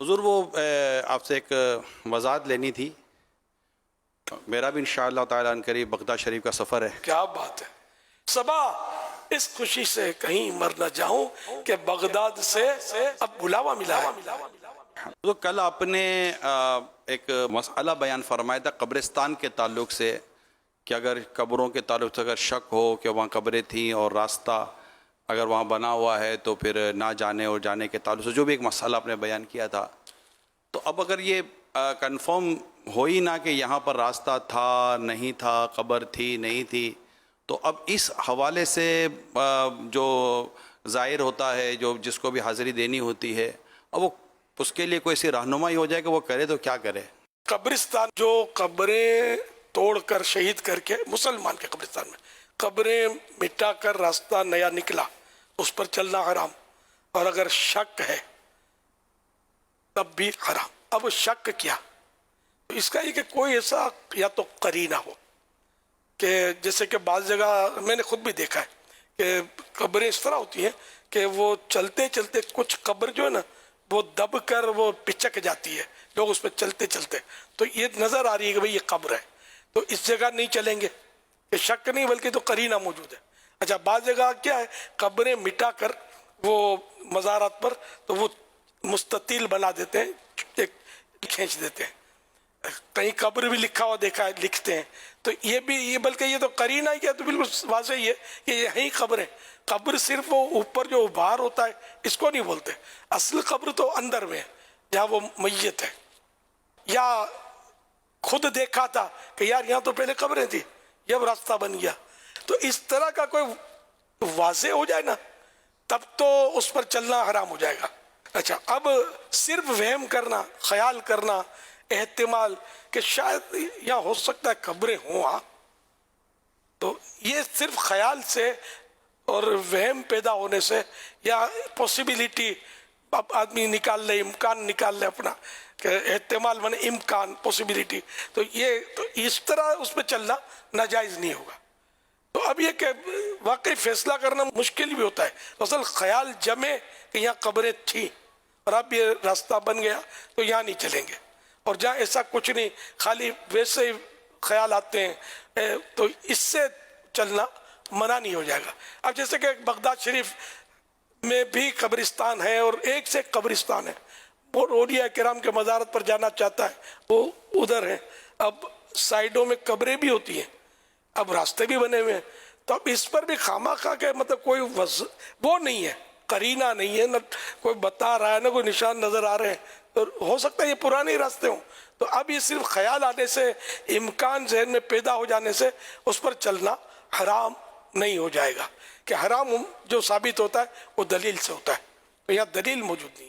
حضور وہ آپ سے ایک وضاحت لینی تھی. میرا بھی انشاءاللہ تعالیٰ عنہ قریب بغداد شریف کا سفر ہے. کیا بات ہے. صبا اس خوشی سے کہیں مر نہ جاؤں کہ بغداد سے اب بلاوا ملا ہے. تو کل آپ نے ایک مسئلہ بیان فرمایا تھا قبرستان کے تعلق سے کہ اگر قبروں کے تعلق سے اگر شک ہو کہ وہاں قبریں تھیں اور راستہ اگر وہاں بنا ہوا ہے تو پھر نہ جانے اور جانے کے تعلق سے جو بھی ایک مسئلہ آپ نے بیان کیا تھا. تو اب اگر یہ کنفرم ہو ہی نہ کہ یہاں پر راستہ تھا نہیں تھا قبر تھی نہیں تھی تو اب اس حوالے سے جو ظاہر ہوتا ہے جو جس کو بھی حاضری دینی ہوتی ہے اب وہ اس کے لیے کوئی ایسی رہنمائی ہو جائے کہ وہ کرے تو کیا کرے. قبرستان جو قبریں توڑ کر شہید کر کے مسلمان کے قبرستان میں قبریں مٹا کر راستہ نیا نکلا اس پر چلنا حرام اور اگر شک ہے تب بھی حرام. اب شک کیا تو اس کا یہ کہ کوئی ایسا یا تو قرینہ ہو کہ جیسے کہ بعض جگہ میں نے خود بھی دیکھا ہے کہ قبریں اس طرح ہوتی ہیں کہ وہ چلتے چلتے کچھ قبر جو ہے نا وہ دب کر وہ پچک جاتی ہے لوگ اس پہ چلتے چلتے تو یہ نظر آ رہی ہے کہ بھئی یہ قبر ہے تو اس جگہ نہیں چلیں گے کہ شک نہیں بلکہ تو قرینہ موجود ہے. اچھا بعض جگہ کیا ہے قبریں مٹا کر وہ مزارات پر تو وہ مستطیل بنا دیتے ہیں ایک کھینچ دیتے ہیں کہیں قبر بھی لکھا ہوا دیکھا ہے لکھتے ہیں تو یہ بھی یہ بلکہ یہ تو قرینہ ہی ہے تو بالکل واضح ہی ہے کہ یہیں قبر ہے. قبر صرف وہ اوپر جو باہر ہوتا ہے اس کو نہیں بولتے. اصل قبر تو اندر میں ہے جہاں وہ میت ہے یا خود دیکھا تھا کہ یار یہاں تو پہلے قبریں تھی یہ اب راستہ بن گیا تو اس طرح کا کوئی واضح ہو جائے نا تب تو اس پر چلنا حرام ہو جائے گا. اچھا اب صرف وہم کرنا خیال کرنا احتمال کہ شاید یہاں ہو سکتا ہے قبریں ہوں تو یہ صرف خیال سے اور وہم پیدا ہونے سے یا پوسیبلیٹی اب آدمی نکال لے امکان نکال لے اپنا کہ احتمال بنے امکان پوسیبلیٹی تو یہ تو اس طرح اس پہ چلنا ناجائز نہیں ہوگا. تو اب یہ کہ واقعی فیصلہ کرنا مشکل بھی ہوتا ہے. اصل خیال جمے کہ یہاں قبریں تھیں اور اب یہ راستہ بن گیا تو یہاں نہیں چلیں گے اور جہاں ایسا کچھ نہیں خالی ویسے ہی خیال آتے ہیں تو اس سے چلنا منع نہیں ہو جائے گا. اب جیسے کہ بغداد شریف میں بھی قبرستان ہے اور ایک سے قبرستان ہے وہ اولیاء کرام کے مزارت پر جانا چاہتا ہے وہ ادھر ہے. اب سائیڈوں میں قبریں بھی ہوتی ہیں اب راستے بھی بنے ہوئے ہیں تو اب اس پر بھی خواہ کہ مطلب کوئی وہ نہیں ہے قرینہ نہیں ہے نہ کوئی بتا رہا ہے نہ کوئی نشان نظر آ رہے ہیں تو ہو سکتا ہے یہ پرانے راستے ہوں تو اب یہ صرف خیال آنے سے امکان ذہن میں پیدا ہو جانے سے اس پر چلنا حرام نہیں ہو جائے گا کہ حرام جو ثابت ہوتا ہے وہ دلیل سے ہوتا ہے تو یہاں دلیل موجود نہیں.